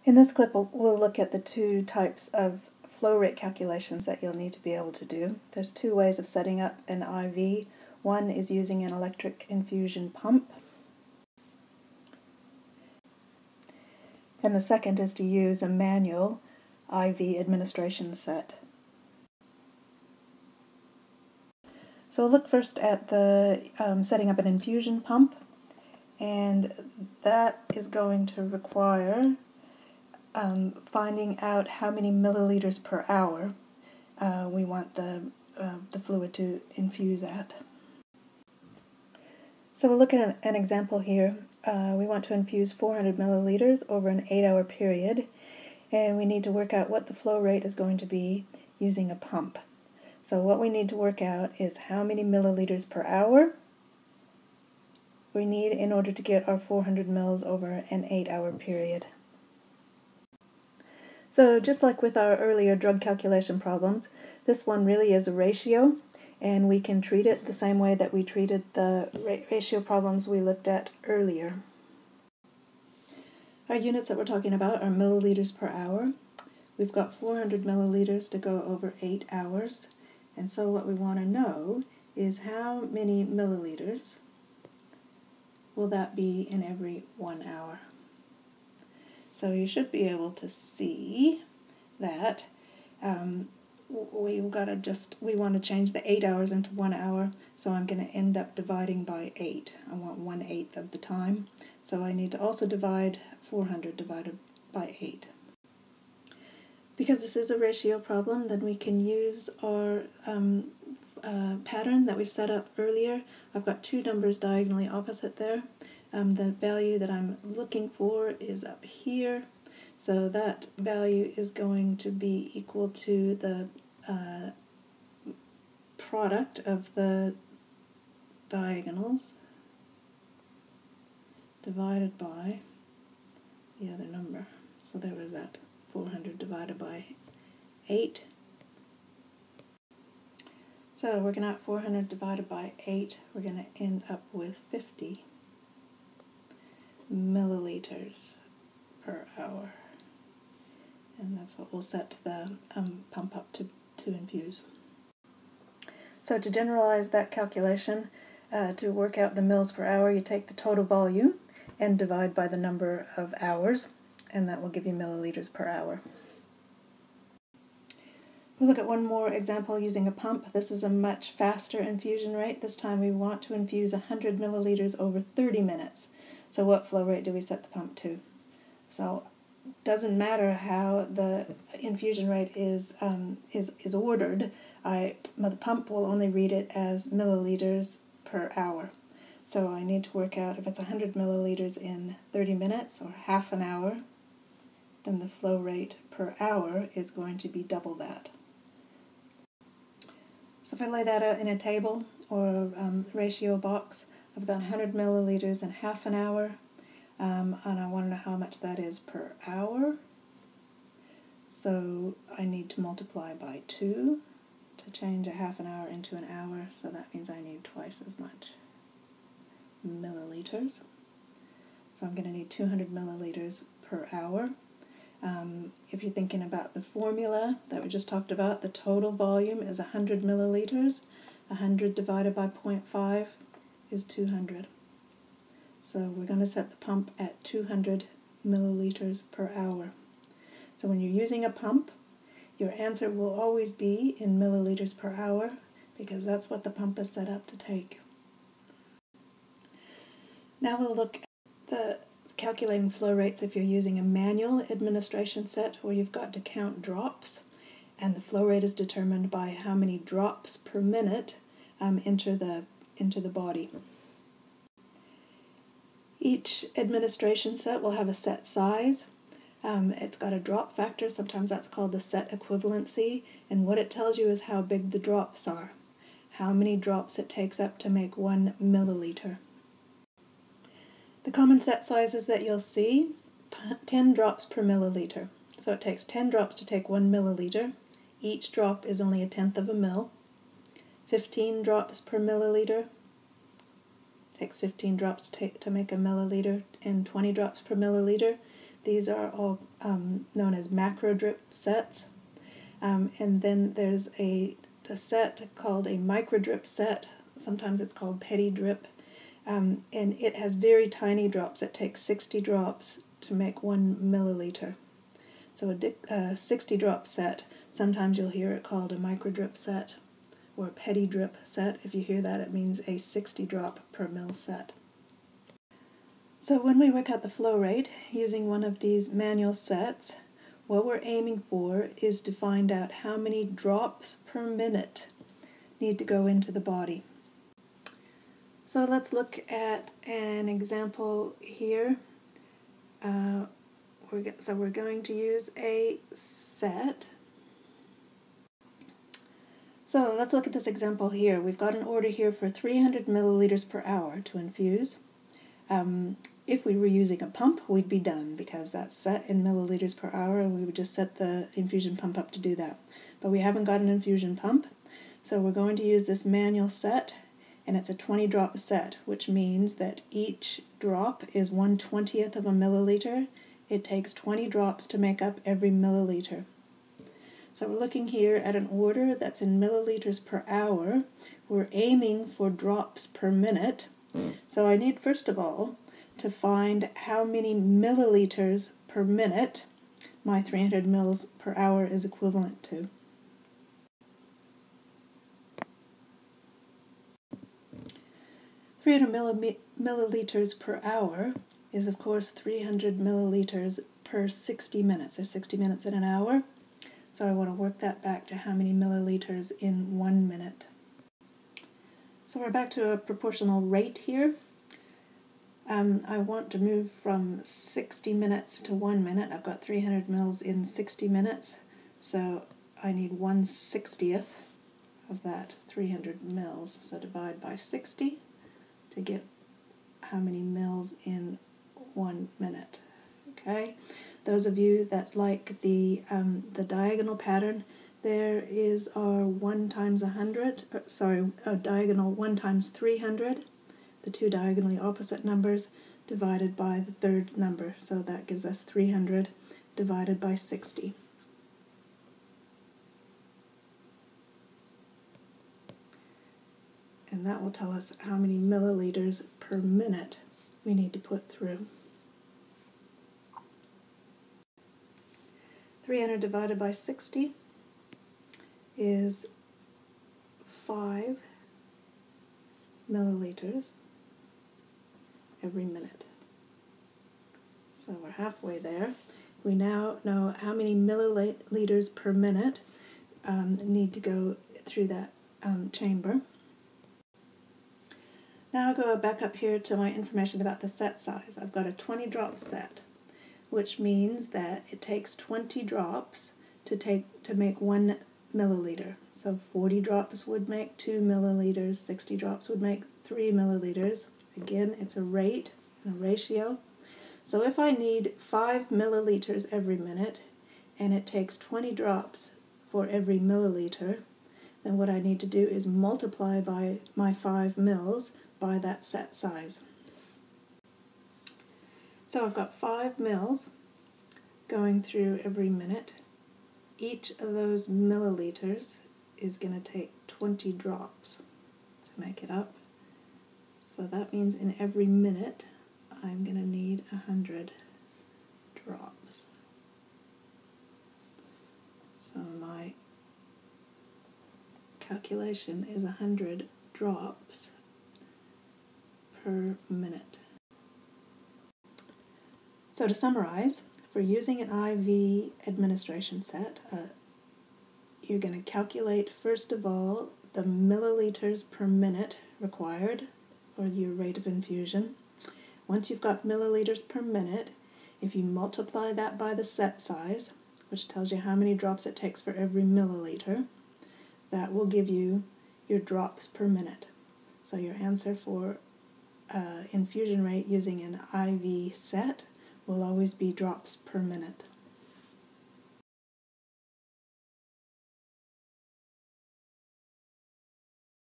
In this clip, we'll look at the two types of flow rate calculations that you'll need to be able to do. There's two ways of setting up an IV. One is using an electric infusion pump, and the second is to use a manual IV administration set. So we'll look first at the setting up an infusion pump, and that is going to require finding out how many milliliters per hour we want the fluid to infuse at. So we'll look at an example here. We want to infuse 400 milliliters over an 8-hour period, and we need to work out what the flow rate is going to be using a pump. So what we need to work out is how many milliliters per hour we need in order to get our 400 mils over an 8-hour period. So just like with our earlier drug calculation problems, this one really is a ratio, and we can treat it the same way that we treated the ratio problems we looked at earlier. Our units that we're talking about are milliliters per hour. We've got 400 milliliters to go over 8 hours, and so what we want to know is how many milliliters will that be in every 1 hour. So you should be able to see that we want to change the 8 hours into 1 hour, so I'm going to end up dividing by 8. I want 1/8 of the time, so I need to also divide 400 divided by 8. Because this is a ratio problem, then we can use our pattern that we've set up earlier. I've got two numbers diagonally opposite there. The value that I'm looking for is up here, so that value is going to be equal to the product of the diagonals divided by the other number. So there was that 400 divided by 8. So we're going to have 400 divided by 8, we're going to end up with 50 milliliters per hour. And that's what we'll set the pump up to infuse. So to generalize that calculation, to work out the mils per hour, you take the total volume and divide by the number of hours, and that will give you milliliters per hour. We'll look at one more example using a pump. This is a much faster infusion rate. This time we want to infuse 100 milliliters over 30 minutes. So what flow rate do we set the pump to? So it doesn't matter how the infusion rate is ordered. The pump will only read it as milliliters per hour. So I need to work out if it's 100 milliliters in 30 minutes or half an hour, then the flow rate per hour is going to be double that. So if I lay that out in a table or a ratio box, I've got 100 milliliters in half an hour, and I want to know how much that is per hour. So I need to multiply by 2 to change a half an hour into an hour, so that means I need twice as much milliliters. So I'm going to need 200 milliliters per hour. If you're thinking about the formula that we just talked about, the total volume is 100 milliliters. 100 divided by 0.5 is 200. So we're going to set the pump at 200 milliliters per hour. So when you're using a pump, your answer will always be in milliliters per hour, because that's what the pump is set up to take. Now we'll look at the calculating flow rates if you're using a manual administration set where you've got to count drops, and the flow rate is determined by how many drops per minute enter the body. Each administration set will have a set size. It's got a drop factor, sometimes that's called the set equivalency, and what it tells you is how big the drops are, how many drops it takes up to make 1 milliliter. The common set sizes that you'll see, 10 drops per milliliter. So it takes 10 drops to take 1 milliliter. Each drop is only 1/10 of a mil. 15 drops per milliliter. Takes 15 drops to make a milliliter, and 20 drops per milliliter. These are all known as macro drip sets. And then there's a set called a micro drip set. Sometimes it's called petty drip. And it has very tiny drops. It takes 60 drops to make 1 milliliter. So a 60 drop set, sometimes you'll hear it called a micro drip set or a petty drip set. If you hear that, it means a 60 drop per mil set. So when we work out the flow rate using one of these manual sets, what we're aiming for is to find out how many drops per minute need to go into the body. So let's look at an example here. We're going to use a set. So let's look at this example here. We've got an order here for 300 milliliters per hour to infuse. If we were using a pump, we'd be done because that's set in milliliters per hour and we would just set the infusion pump up to do that. But we haven't got an infusion pump, so we're going to use this manual set, and it's a 20 drop set, which means that each drop is 1/20th of a milliliter. It takes 20 drops to make up every milliliter. So we're looking here at an order that's in milliliters per hour. We're aiming for drops per minute. So I need, first of all, to find how many milliliters per minute my 300 mils per hour is equivalent to. Milliliters per hour is, of course, 300 milliliters per 60 minutes. There's 60 minutes in an hour, so I want to work that back to how many milliliters in 1 minute. So we're back to a proportional rate here. I want to move from 60 minutes to 1 minute. I've got 300 mils in 60 minutes, so I need 1/60th of that 300 mils. So divide by 60 to get how many mils in 1 minute. Okay, those of you that like the diagonal pattern, there is our 1 times 100, a diagonal 1 times 300, the two diagonally opposite numbers divided by the third number. So that gives us 300 divided by 60. And that will tell us how many milliliters per minute we need to put through. 300 divided by 60 is 5 milliliters every minute. So we're halfway there. We now know how many milliliters per minute need to go through that chamber. Now I'll go back up here to my information about the set size. I've got a 20 drop set, which means that it takes 20 drops to make 1 milliliter. So 40 drops would make 2 milliliters, 60 drops would make 3 milliliters. Again, it's a rate and a ratio. So if I need 5 milliliters every minute and it takes 20 drops for every milliliter, then what I need to do is multiply by my 5 mils by that set size. So I've got 5 mils going through every minute. Each of those milliliters is going to take 20 drops to make it up. So that means in every minute I'm going to need 100 drops. So my calculation is 100 drops per minute. So to summarize, for using an IV administration set, you're going to calculate first of all the milliliters per minute required for your rate of infusion. Once you've got milliliters per minute, if you multiply that by the set size, which tells you how many drops it takes for every milliliter, that will give you your drops per minute. So your answer for infusion rate using an IV set will always be drops per minute.